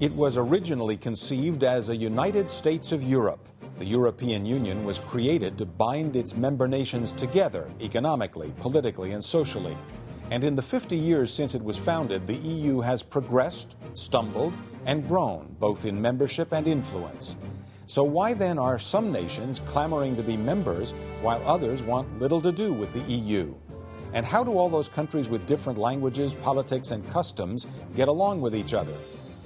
It was originally conceived as a United States of Europe. The European Union was created to bind its member nations together economically, politically, and socially. And in the 50 years since it was founded, the EU has progressed, stumbled, and grown, both in membership and influence. So why then are some nations clamoring to be members while others want little to do with the EU? And how do all those countries with different languages, politics, and customs get along with each other?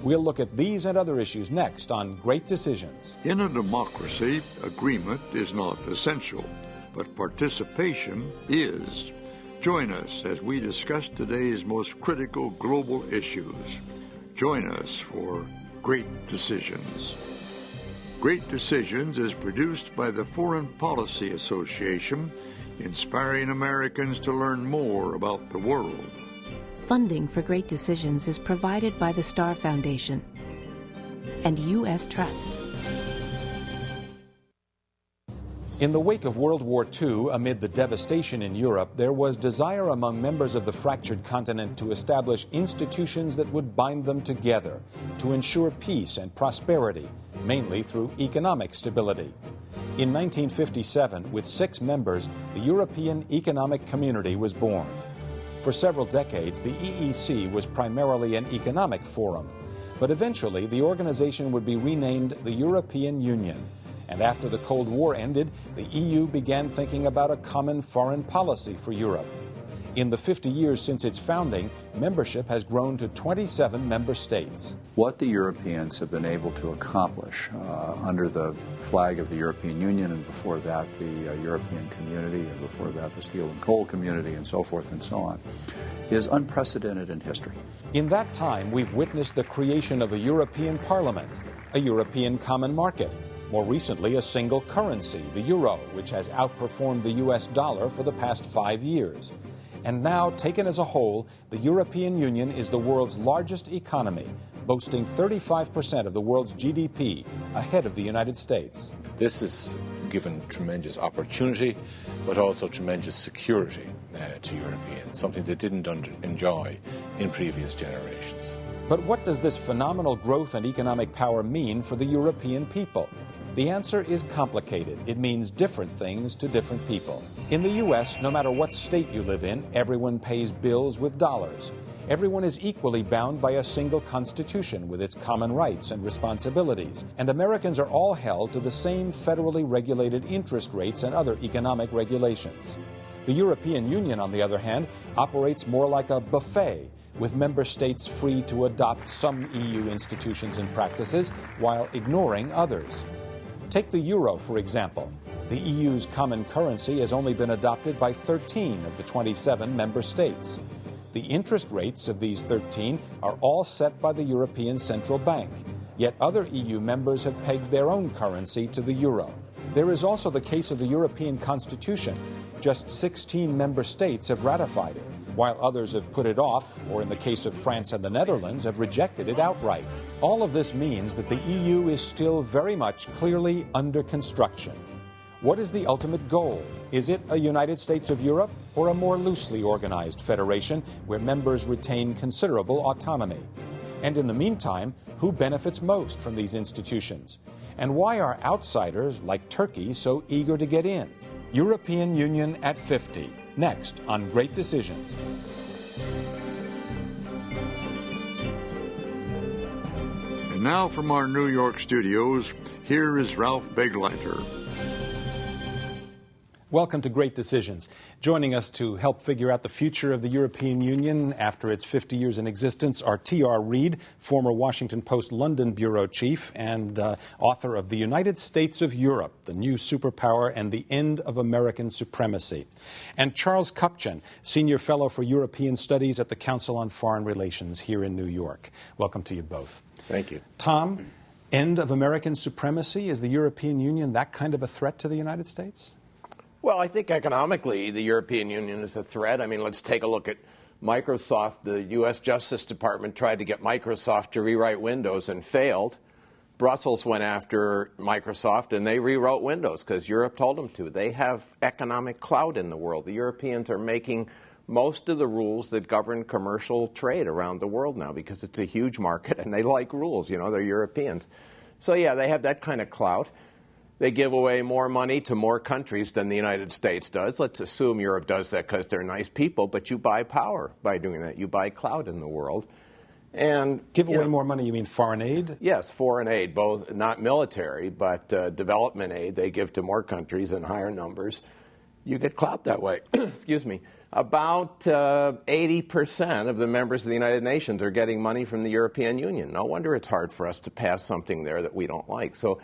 We'll look at these and other issues next on Great Decisions. In a democracy, agreement is not essential, but participation is. Join us as we discuss today's most critical global issues. Join us for Great Decisions. Great Decisions is produced by the Foreign Policy Association, inspiring Americans to learn more about the world. Funding for Great Decisions is provided by the Star Foundation and U.S. Trust. In the wake of World War II, amid the devastation in Europe, there was desire among members of the fractured continent to establish institutions that would bind them together, to ensure peace and prosperity, mainly through economic stability. In 1957, with 6 members, the European Economic Community was born. For several decades, the EEC was primarily an economic forum, but eventually the organization would be renamed the European Union. And after the Cold War ended, the EU began thinking about a common foreign policy for Europe. In the 50 years since its founding, membership has grown to 27 member states. What the Europeans have been able to accomplish under the flag of the European Union, and before that the European Community, and before that the Steel and Coal Community, and so forth and so on, is unprecedented in history. In that time, we've witnessed the creation of a European Parliament, a European Common Market, more recently a single currency, the euro, which has outperformed the US dollar for the past 5 years. And now, taken as a whole, the European Union is the world's largest economy, boasting 35% of the world's GDP, ahead of the United States. This has given tremendous opportunity, but also tremendous security to Europeans, something they didn't enjoy in previous generations. But what does this phenomenal growth and economic power mean for the European people? The answer is complicated. It means different things to different people. In the U.S., no matter what state you live in, everyone pays bills with dollars. Everyone is equally bound by a single constitution with its common rights and responsibilities. And Americans are all held to the same federally regulated interest rates and other economic regulations. The European Union, on the other hand, operates more like a buffet, with member states free to adopt some EU institutions and practices while ignoring others. Take the euro, for example. The EU's common currency has only been adopted by 13 of the 27 member states. The interest rates of these 13 are all set by the European Central Bank, yet other EU members have pegged their own currency to the euro. There is also the case of the European Constitution. Just 16 member states have ratified it, while others have put it off, or in the case of France and the Netherlands, have rejected it outright. All of this means that the EU is still very much clearly under construction. What is the ultimate goal? Is it a United States of Europe, or a more loosely organized federation where members retain considerable autonomy? And in the meantime, who benefits most from these institutions? And why are outsiders like Turkey so eager to get in? European Union at 50. Next on Great Decisions. And now from our New York studios, here is Ralph Begleiter. Welcome to Great Decisions. Joining us to help figure out the future of the European Union after its 50 years in existence are T.R. Reid, former Washington Post London bureau chief and author of The United States of Europe, the New Superpower and the End of American Supremacy, and Charles Kupchan, senior fellow for European Studies at the Council on Foreign Relations here in New York. Welcome to you both. Thank you. Tom, end of American supremacy? Is the European Union that kind of a threat to the United States? Well, I think economically the European Union is a threat. I mean, let's take a look at Microsoft. The U.S. Justice Department tried to get Microsoft to rewrite Windows and failed. Brussels went after Microsoft and they rewrote Windows because Europe told them to. They have economic clout in the world. The Europeans are making most of the rules that govern commercial trade around the world now, because it's a huge market and they like rules. You know, they're Europeans. So yeah, they have that kind of clout. They give away more money to more countries than the United States does. Let's assume Europe does that because they're nice people, but you buy power by doing that. You buy clout in the world. And give away more money, you mean foreign aid? Yes, foreign aid, both not military, but development aid they give to more countries in higher numbers. You get clout that way. Excuse me. About 80% of the members of the United Nations are getting money from the European Union. No wonder it's hard for us to pass something there that we don't like. So,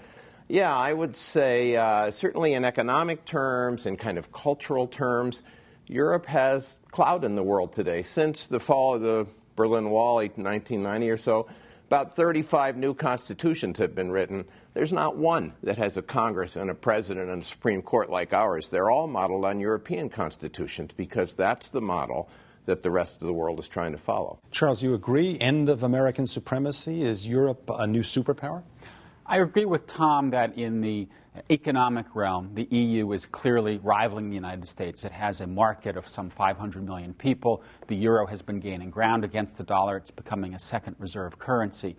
yeah, I would say certainly in economic terms and kind of cultural terms, Europe has clout in the world today. Since the fall of the Berlin Wall in 1990 or so, about 35 new constitutions have been written. There's not one that has a Congress and a president and a Supreme Court like ours. They're all modeled on European constitutions because that's the model that the rest of the world is trying to follow. Charles, you agree? End of American supremacy? Is Europe a new superpower? I agree with Tom that in the economic realm, the EU is clearly rivaling the United States. It has a market of some 500 million people. The euro has been gaining ground against the dollar. It's becoming a second reserve currency.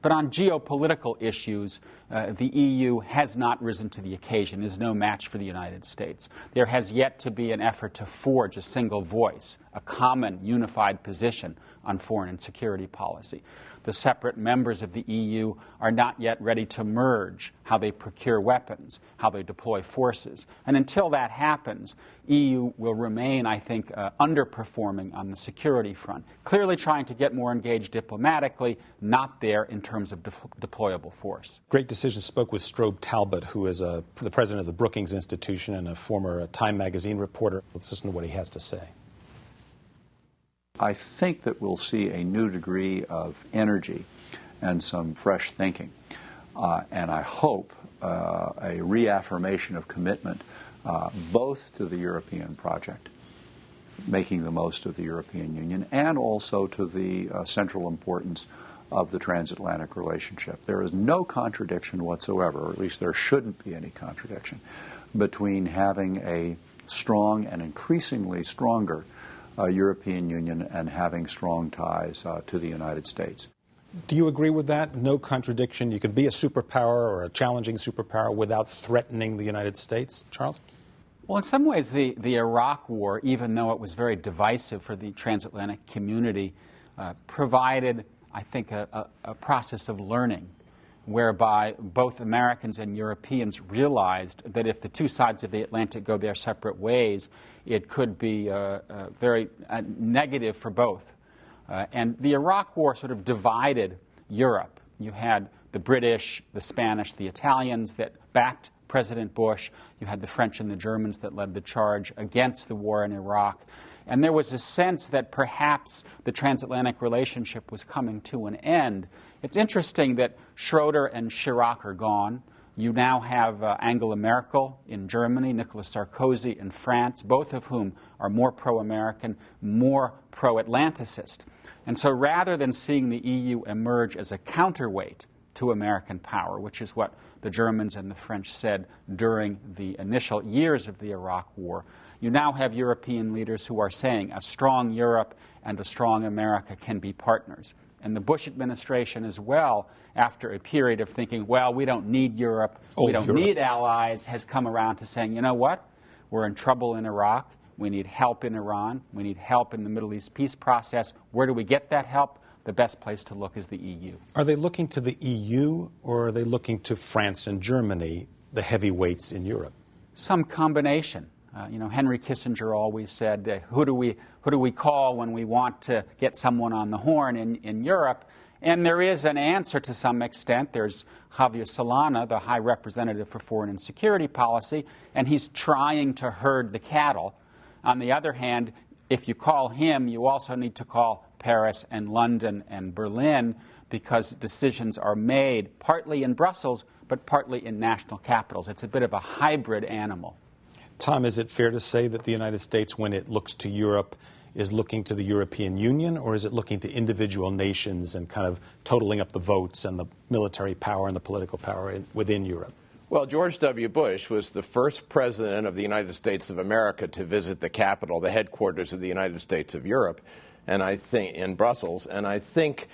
But on geopolitical issues, the EU has not risen to the occasion, is no match for the United States. There has yet to be an effort to forge a single voice, a common unified position on foreign and security policy. The separate members of the EU are not yet ready to merge how they procure weapons, how they deploy forces. And until that happens, EU will remain, I think, underperforming on the security front, clearly trying to get more engaged diplomatically, not there in terms of deployable force. Great Decision spoke with Strobe Talbot, who is the president of the Brookings Institution and a former Time magazine reporter. Let's listen to what he has to say. I think that we'll see a new degree of energy and some fresh thinking. And I hope a reaffirmation of commitment both to the European project, making the most of the European Union, and also to the central importance of the transatlantic relationship. There is no contradiction whatsoever, or at least there shouldn't be any contradiction, between having a strong and increasingly stronger European Union and having strong ties to the United States. Do you agree with that? No contradiction. You could be a superpower or a challenging superpower without threatening the United States, Charles? Well, in some ways, the Iraq War, even though it was very divisive for the transatlantic community, provided, I think, a process of learning whereby both Americans and Europeans realized that if the two sides of the Atlantic go their separate ways, it could be very negative for both. And the Iraq War sort of divided Europe. You had the British, the Spanish, the Italians that backed President Bush. You had the French and the Germans that led the charge against the war in Iraq. And there was a sense that perhaps the transatlantic relationship was coming to an end. It's interesting that Schroeder and Chirac are gone. You now have Angela Merkel in Germany, Nicolas Sarkozy in France, both of whom are more pro-American, more pro-Atlanticist. And so rather than seeing the EU emerge as a counterweight to American power, which is what the Germans and the French said during the initial years of the Iraq War, you now have European leaders who are saying a strong Europe and a strong America can be partners. And the Bush administration as well, after a period of thinking, well, we don't need Europe, we don't need allies, has come around to saying, you know what, we're in trouble in Iraq, we need help in Iran, we need help in the Middle East peace process. Where do we get that help? The best place to look is the EU. Are they looking to the EU, or are they looking to France and Germany, the heavyweights in Europe? Some combination. Henry Kissinger always said, who do we call when we want to get someone on the horn in Europe? And there is an answer to some extent. There's Javier Solana, the High Representative for Foreign and Security Policy, and he's trying to herd the cattle. On the other hand, if you call him, you also need to call Paris and London and Berlin, because decisions are made partly in Brussels, but partly in national capitals. It's a bit of a hybrid animal. Tom, is it fair to say that the United States, when it looks to Europe, is looking to the European Union, or is it looking to individual nations and kind of totaling up the votes and the military power and the political power within Europe? Well, George W. Bush was the first president of the United States of America to visit the capital, the headquarters of the United States of Europe, and I think in Brussels. And I think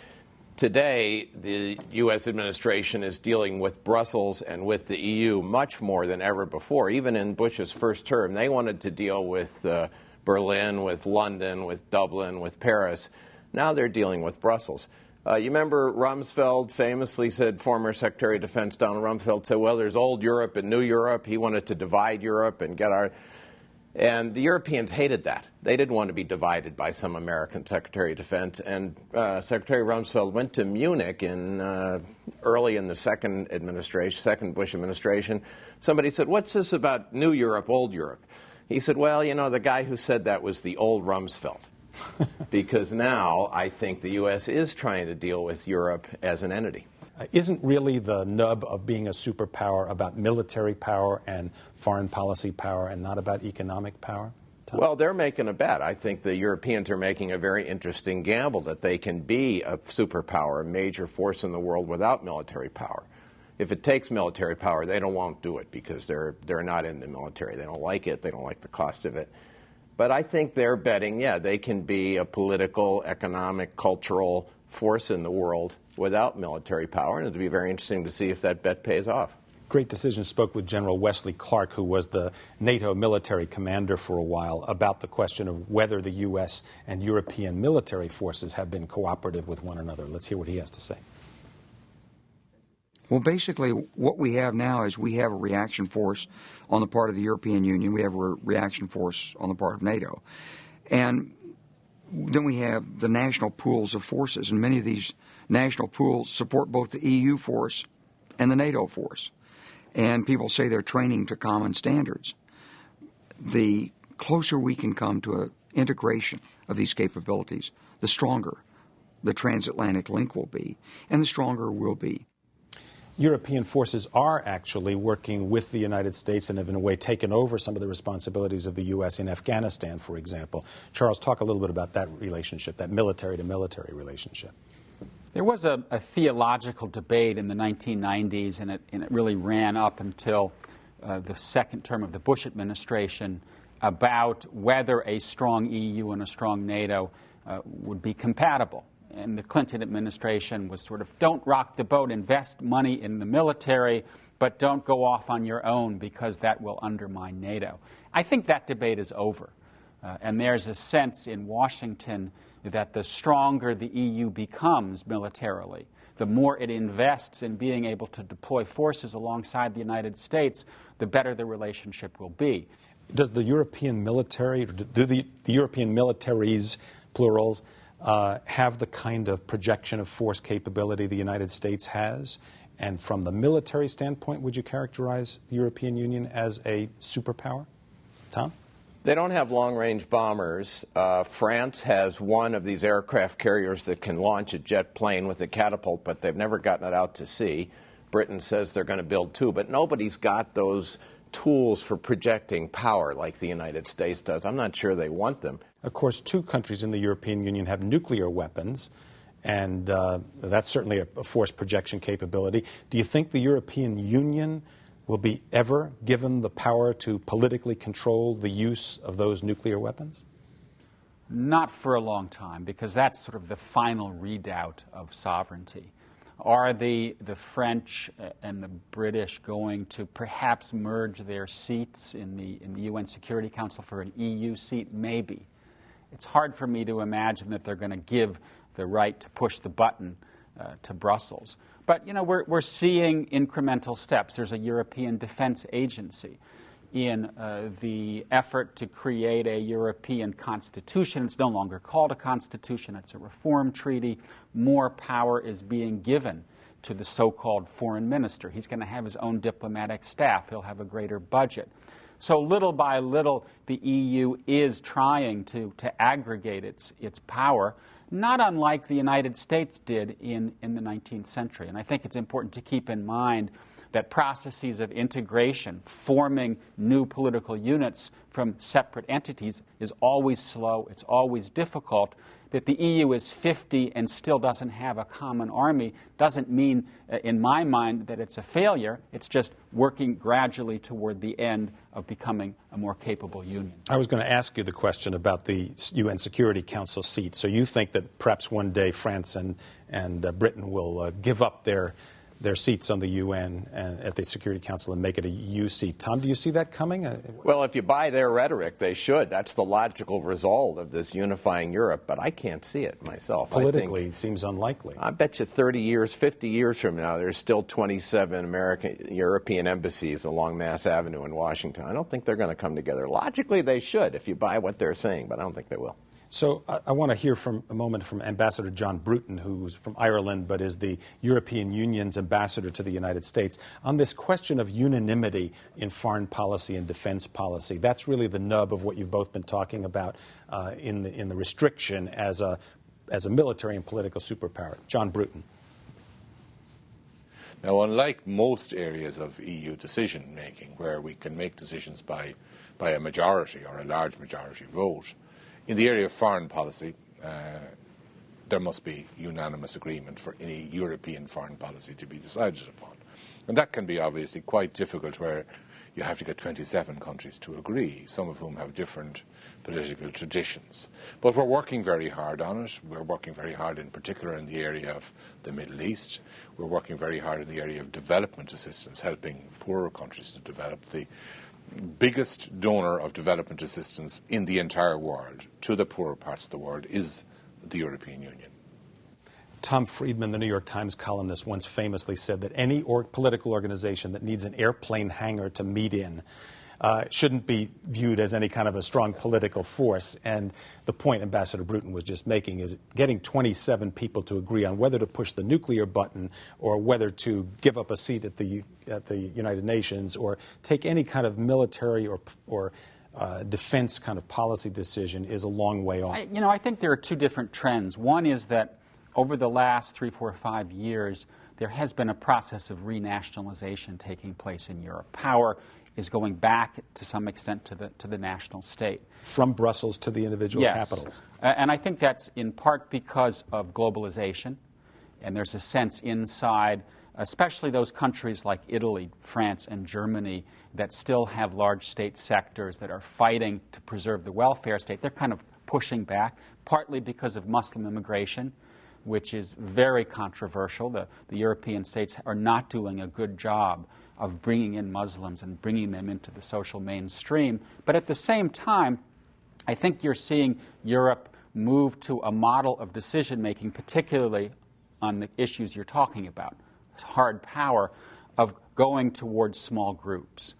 today the U.S. administration is dealing with Brussels and with the EU much more than ever before. Even in Bush's first term, they wanted to deal with Berlin, with London, with Dublin, with Paris. Now they're dealing with Brussels. You remember Rumsfeld famously said, former Secretary of Defense Donald Rumsfeld said, well, there's old Europe and new Europe. He wanted to divide Europe and get our... And the Europeans hated that. They didn't want to be divided by some American Secretary of Defense. And Secretary Rumsfeld went to Munich early in the second Bush administration. Somebody said, what's this about new Europe, old Europe? He said, well, you know, the guy who said that was the old Rumsfeld. Because now I think the U.S. is trying to deal with Europe as an entity. Isn't really the nub of being a superpower about military power and foreign policy power and not about economic power? Tom? Well, they're making a bet. I think the Europeans are making a very interesting gamble that they can be a superpower, a major force in the world without military power. If it takes military power, they won't do it because they're not in the military. They don't like it. They don't like the cost of it. But I think they're betting, yeah, they can be a political, economic, cultural force in the world without military power, and it'll be very interesting to see if that bet pays off. Great Decision spoke with General Wesley Clark, who was the NATO military commander for a while, about the question of whether the U.S. and European military forces have been cooperative with one another. Let's hear what he has to say. Well, basically, what we have now is we have a reaction force on the part of the European Union. We have a reaction force on the part of NATO. And then we have the national pools of forces, and many of these national pools support both the EU force and the NATO force. And people say they're training to common standards. The closer we can come to an integration of these capabilities, the stronger the transatlantic link will be, and the stronger we'll be. European forces are actually working with the United States and have, in a way, taken over some of the responsibilities of the U.S. in Afghanistan, for example. Charles, talk a little bit about that relationship, that military-to-military relationship. There was a theological debate in the 1990s, and it really ran up until the second term of the Bush administration about whether a strong EU and a strong NATO would be compatible. And the Clinton administration was sort of, don't rock the boat, invest money in the military, but don't go off on your own because that will undermine NATO. I think that debate is over. And there's a sense in Washington that the stronger the EU becomes militarily, the more it invests in being able to deploy forces alongside the United States, the better the relationship will be. Does the European military, do the European militaries, plurals, have the kind of projection of force capability the United States has? And from the military standpoint, would you characterize the European Union as a superpower? Tom? They don't have long-range bombers. France has one of these aircraft carriers that can launch a jet plane with a catapult, but they've never gotten it out to sea. Britain says they're going to build two, but nobody's got those tools for projecting power like the United States does. I'm not sure they want them. Of course, two countries in the European Union have nuclear weapons, and that's certainly a force projection capability. Do you think the European Union will be ever given the power to politically control the use of those nuclear weapons? Not for a long time, because that's sort of the final redoubt of sovereignty. Are the French and the British going to perhaps merge their seats in the UN Security Council for an EU seat? Maybe. It's hard for me to imagine that they're going to give the right to push the button to Brussels. But, you know, we're seeing incremental steps. There's a European Defense Agency. In the effort to create a European constitution. It's no longer called a constitution, it's a reform treaty. More power is being given to the so-called foreign minister. He's going to have his own diplomatic staff. He'll have a greater budget. So little by little, the EU is trying to aggregate its power, not unlike the United States did in the 19th century. And I think it's important to keep in mind that processes of integration, forming new political units from separate entities, is always slow, it's always difficult, that the EU is 50 and still doesn't have a common army doesn't mean, in my mind, that it's a failure. It's just working gradually toward the end of becoming a more capable union. I was going to ask you the question about the UN Security Council seat. So you think that perhaps one day France and Britain will give up their seats on the UN and at the Security Council and make it a EU seat. Tom, do you see that coming? Well, if you buy their rhetoric, they should. That's the logical result of this unifying Europe, but I can't see it myself. Politically, it seems unlikely. I bet you 30 years, 50 years from now, there's still 27 European embassies along Mass Avenue in Washington. I don't think they're going to come together. Logically, they should if you buy what they're saying, but I don't think they will. So I want to hear a moment from Ambassador John Bruton, who's from Ireland but is the European Union's ambassador to the United States, on this question of unanimity in foreign policy and defense policy. That's really the nub of what you've both been talking about in the restriction as a military and political superpower. John Bruton. Now, unlike most areas of EU decision-making, where we can make decisions by a majority or a large majority vote, in the area of foreign policy, there must be unanimous agreement for any European foreign policy to be decided upon. And that can be obviously quite difficult where you have to get 27 countries to agree, some of whom have different political traditions. But we're working very hard on it. We're working very hard in particular in the area of the Middle East. We're working very hard in the area of development assistance, helping poorer countries to develop. The biggest donor of development assistance in the entire world to the poorer parts of the world is the European Union. Tom Friedman, the New York Times columnist, once famously said that any political organization that needs an airplane hangar to meet in shouldn't be viewed as any kind of a strong political force. And the point Ambassador Bruton was just making is getting 27 people to agree on whether to push the nuclear button or whether to give up a seat at the United Nations or take any kind of military or defense kind of policy decision is a long way off. I think there are two different trends. One is that over the last 3, 4, 5 years, there has been a process of renationalization taking place in Europe. Power is going back to some extent to the national state. From Brussels to the individual capitals. And I think that's in part because of globalization. And there's a sense inside, especially those countries like Italy, France, and Germany that still have large state sectors that are fighting to preserve the welfare state. They're kind of pushing back, partly because of Muslim immigration, which is very controversial. The European states are not doing a good job of bringing in Muslims and bringing them into the social mainstream. But at the same time, I think you're seeing Europe move to a model of decision-making, particularly on the issues you're talking about, hard power, of going towards small groups,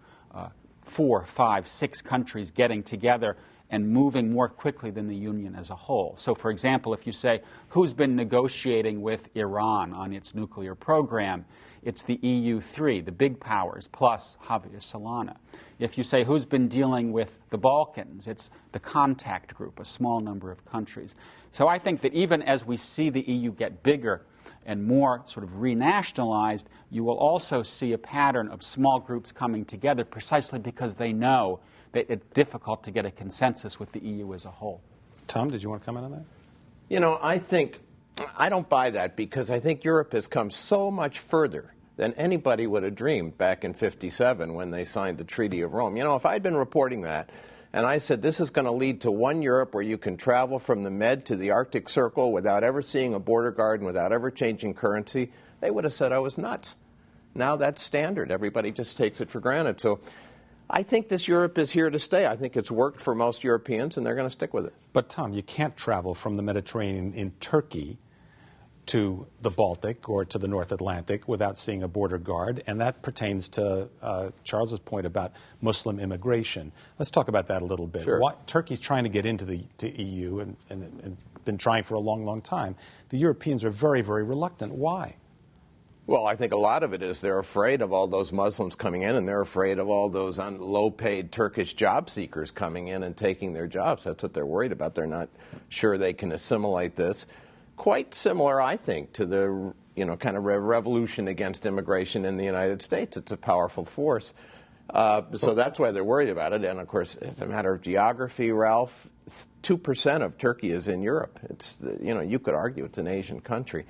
4, 5, 6 countries getting together and moving more quickly than the Union as a whole. So, for example, if you say, who's been negotiating with Iran on its nuclear program, it's the EU3, the big powers, plus Javier Solana. If you say, who's been dealing with the Balkans, it's the contact group, a small number of countries. So I think that even as we see the EU get bigger and more sort of renationalized, you will also see a pattern of small groups coming together precisely because they know that it's difficult to get a consensus with the EU as a whole. Tom, did you want to comment on that? I don't buy that because I think Europe has come so much further than anybody would have dreamed back in '57 when they signed the Treaty of Rome. If I'd been reporting that and I said this is going to lead to one Europe where you can travel from the Med to the Arctic Circle without ever seeing a border guard and without ever changing currency, they would have said I was nuts. Now that's standard. Everybody just takes it for granted. So I think this Europe is here to stay. I think it's worked for most Europeans, and they're going to stick with it. But, Tom, you can't travel from the Mediterranean in Turkey to the Baltic or to the North Atlantic without seeing a border guard, and that pertains to Charles's point about Muslim immigration. Let's talk about that a little bit. Sure. Turkey's trying to get into the EU and been trying for a long, long time. The Europeans are very, very reluctant. Why? Well, I think a lot of it is they're afraid of all those Muslims coming in, and they're afraid of all those low-paid Turkish job seekers coming in and taking their jobs. That's what they're worried about. They're not sure they can assimilate this. Quite similar, I think, to the kind of revolution against immigration in the United States. It's a powerful force. So that's why they're worried about it. And, of course, it's a matter of geography, Ralph. 2% of Turkey is in Europe. It's, you could argue it's an Asian country.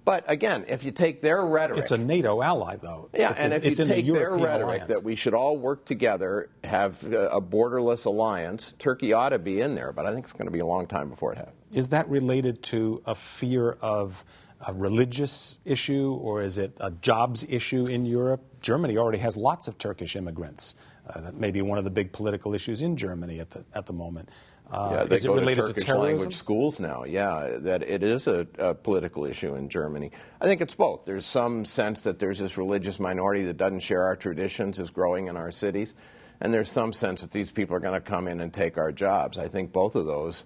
But, again, if you take their rhetoric... It's a NATO ally, though. Yeah, if you take their rhetoric alliance, that we should all work together, have a borderless alliance, Turkey ought to be in there. But I think it's going to be a long time before it happens. Is that related to a fear of a religious issue, or is it a jobs issue in Europe? Germany already has lots of Turkish immigrants. That may be one of the big political issues in Germany at the moment. They is it go related to Turkish terrorism? language schools now. Yeah, that it is a political issue in Germany. I think it's both. There's some sense that there's this religious minority that doesn't share our traditions is growing in our cities, and there's some sense that these people are going to come in and take our jobs. I think both of those,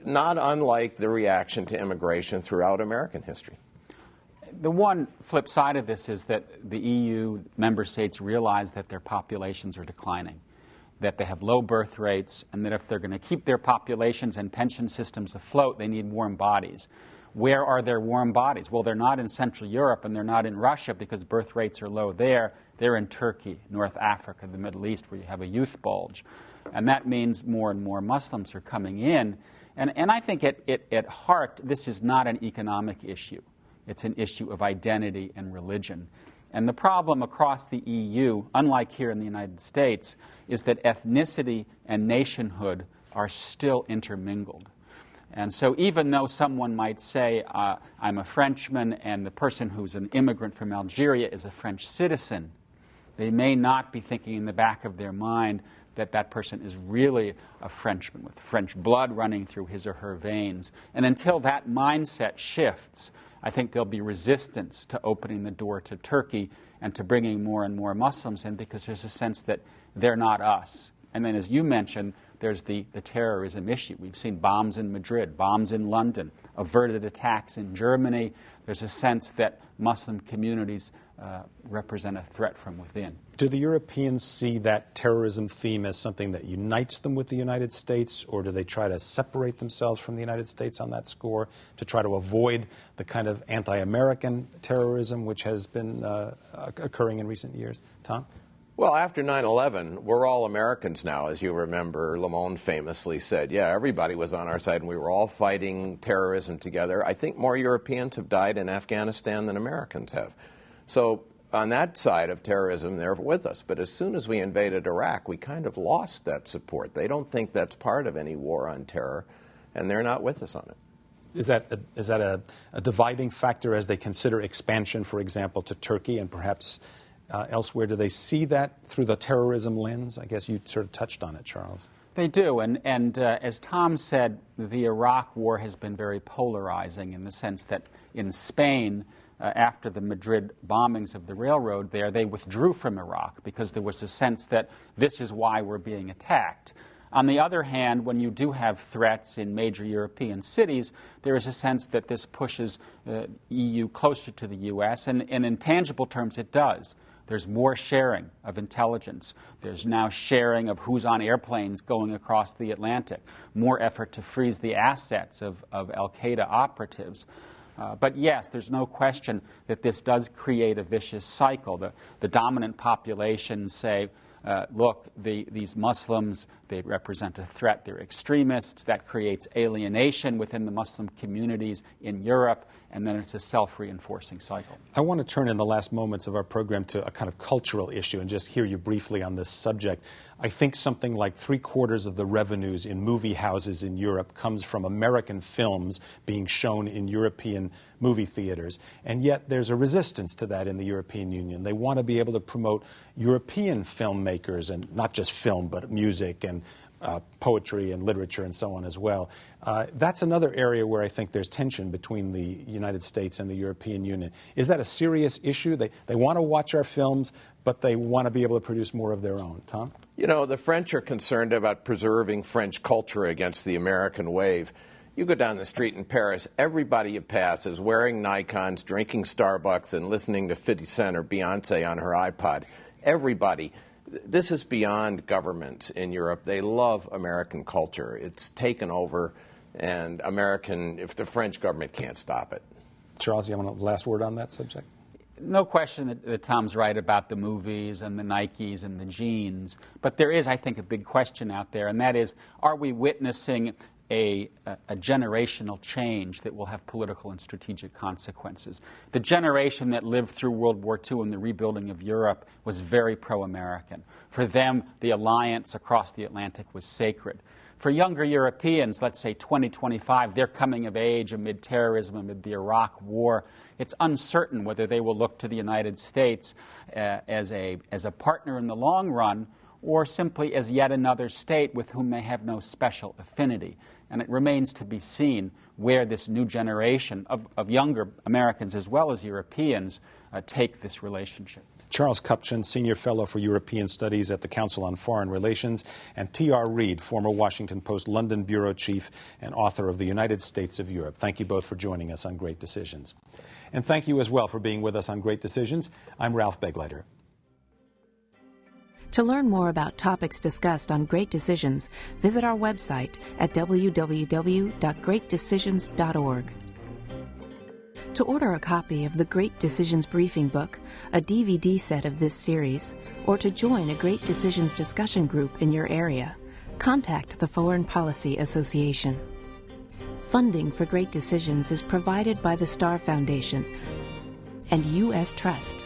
not unlike the reaction to immigration throughout American history. The one flip side of this is that the EU member states realize that their populations are declining, that they have low birth rates, and that if they're going to keep their populations and pension systems afloat, they need warm bodies. Where are their warm bodies? Well, they're not in Central Europe and they're not in Russia because birth rates are low there. They're in Turkey, North Africa, the Middle East, where you have a youth bulge. And that means more and more Muslims are coming in. And I think at heart, this is not an economic issue. It's an issue of identity and religion. And the problem across the EU, unlike here in the United States, is that ethnicity and nationhood are still intermingled. And so even though someone might say, I'm a Frenchman, and the person who's an immigrant from Algeria is a French citizen, they may not be thinking in the back of their mind that that person is really a Frenchman with French blood running through his or her veins. And until that mindset shifts, I think there'll be resistance to opening the door to Turkey and to bringing more and more Muslims in, because there's a sense that they're not us. And then, as you mentioned, there's the terrorism issue. We've seen bombs in Madrid, bombs in London, averted attacks in Germany. There's a sense that Muslim communities represent a threat from within. Do the Europeans see that terrorism theme as something that unites them with the United States, or do they try to separate themselves from the United States on that score to try to avoid the kind of anti-American terrorism which has been occurring in recent years? Tom? Well, after 9/11, we're all Americans now, as you remember. Lamont famously said, yeah, everybody was on our side and we were all fighting terrorism together. I think more Europeans have died in Afghanistan than Americans have. So on that side of terrorism, they're with us. But as soon as we invaded Iraq, we kind of lost that support. They don't think that's part of any war on terror, and they're not with us on it. Is that a dividing factor as they consider expansion, for example, to Turkey and perhaps elsewhere? Do they see that through the terrorism lens? I guess you sort of touched on it, Charles. They do, and as Tom said, the Iraq War has been very polarizing in the sense that in Spain, after the Madrid bombings of the railroad there, they withdrew from Iraq because there was a sense that this is why we're being attacked. On the other hand, when you do have threats in major European cities, there is a sense that this pushes EU closer to the U.S., and in tangible terms it does. There's more sharing of intelligence. There's now sharing of who's on airplanes going across the Atlantic, more effort to freeze the assets of al-Qaeda operatives. But yes, there's no question that this does create a vicious cycle. The dominant populations say, look, these Muslims, they represent a threat. They're extremists. That creates alienation within the Muslim communities in Europe, and then it's a self-reinforcing cycle. I want to turn in the last moments of our program to a kind of cultural issue and just hear you briefly on this subject. I think something like 3/4 of the revenues in movie houses in Europe comes from American films being shown in European movie theaters. And yet there's a resistance to that in the European Union. They want to be able to promote European filmmakers, and not just film, but music and poetry and literature and so on as well. That's another area where I think there's tension between the United States and the European Union. Is that a serious issue? They want to watch our films, but they want to be able to produce more of their own. Tom? You know, the French are concerned about preserving French culture against the American wave. You go down the street in Paris, everybody you pass is wearing Nikons, drinking Starbucks, and listening to 50 Cent or Beyonce on her iPod. Everybody. This is beyond governments in Europe. They love American culture. It's taken over, and if the French government can't stop it. Charles, you have a last word on that subject? No question that Tom's right about the movies and the Nikes and the jeans, but there is, I think, a big question out there, and that is, are we witnessing a generational change that will have political and strategic consequences? The generation that lived through World War II and the rebuilding of Europe was very pro-American. For them, the alliance across the Atlantic was sacred. For younger Europeans, let's say 2025, they're coming of age amid terrorism, amid the Iraq War. It's uncertain whether they will look to the United States as a partner in the long run, or simply as yet another state with whom they have no special affinity. And it remains to be seen where this new generation of younger Americans as well as Europeans take this relationship. Charles Kupchan, Senior Fellow for European Studies at the Council on Foreign Relations, and T.R. Reid, former Washington Post London Bureau Chief and author of The United States of Europe. Thank you both for joining us on Great Decisions. And thank you as well for being with us on Great Decisions. I'm Ralph Begleiter. To learn more about topics discussed on Great Decisions, visit our website at www.greatdecisions.org. To order a copy of the Great Decisions Briefing Book, a DVD set of this series, or to join a Great Decisions discussion group in your area, contact the Foreign Policy Association. Funding for Great Decisions is provided by the Star Foundation and U.S. Trust.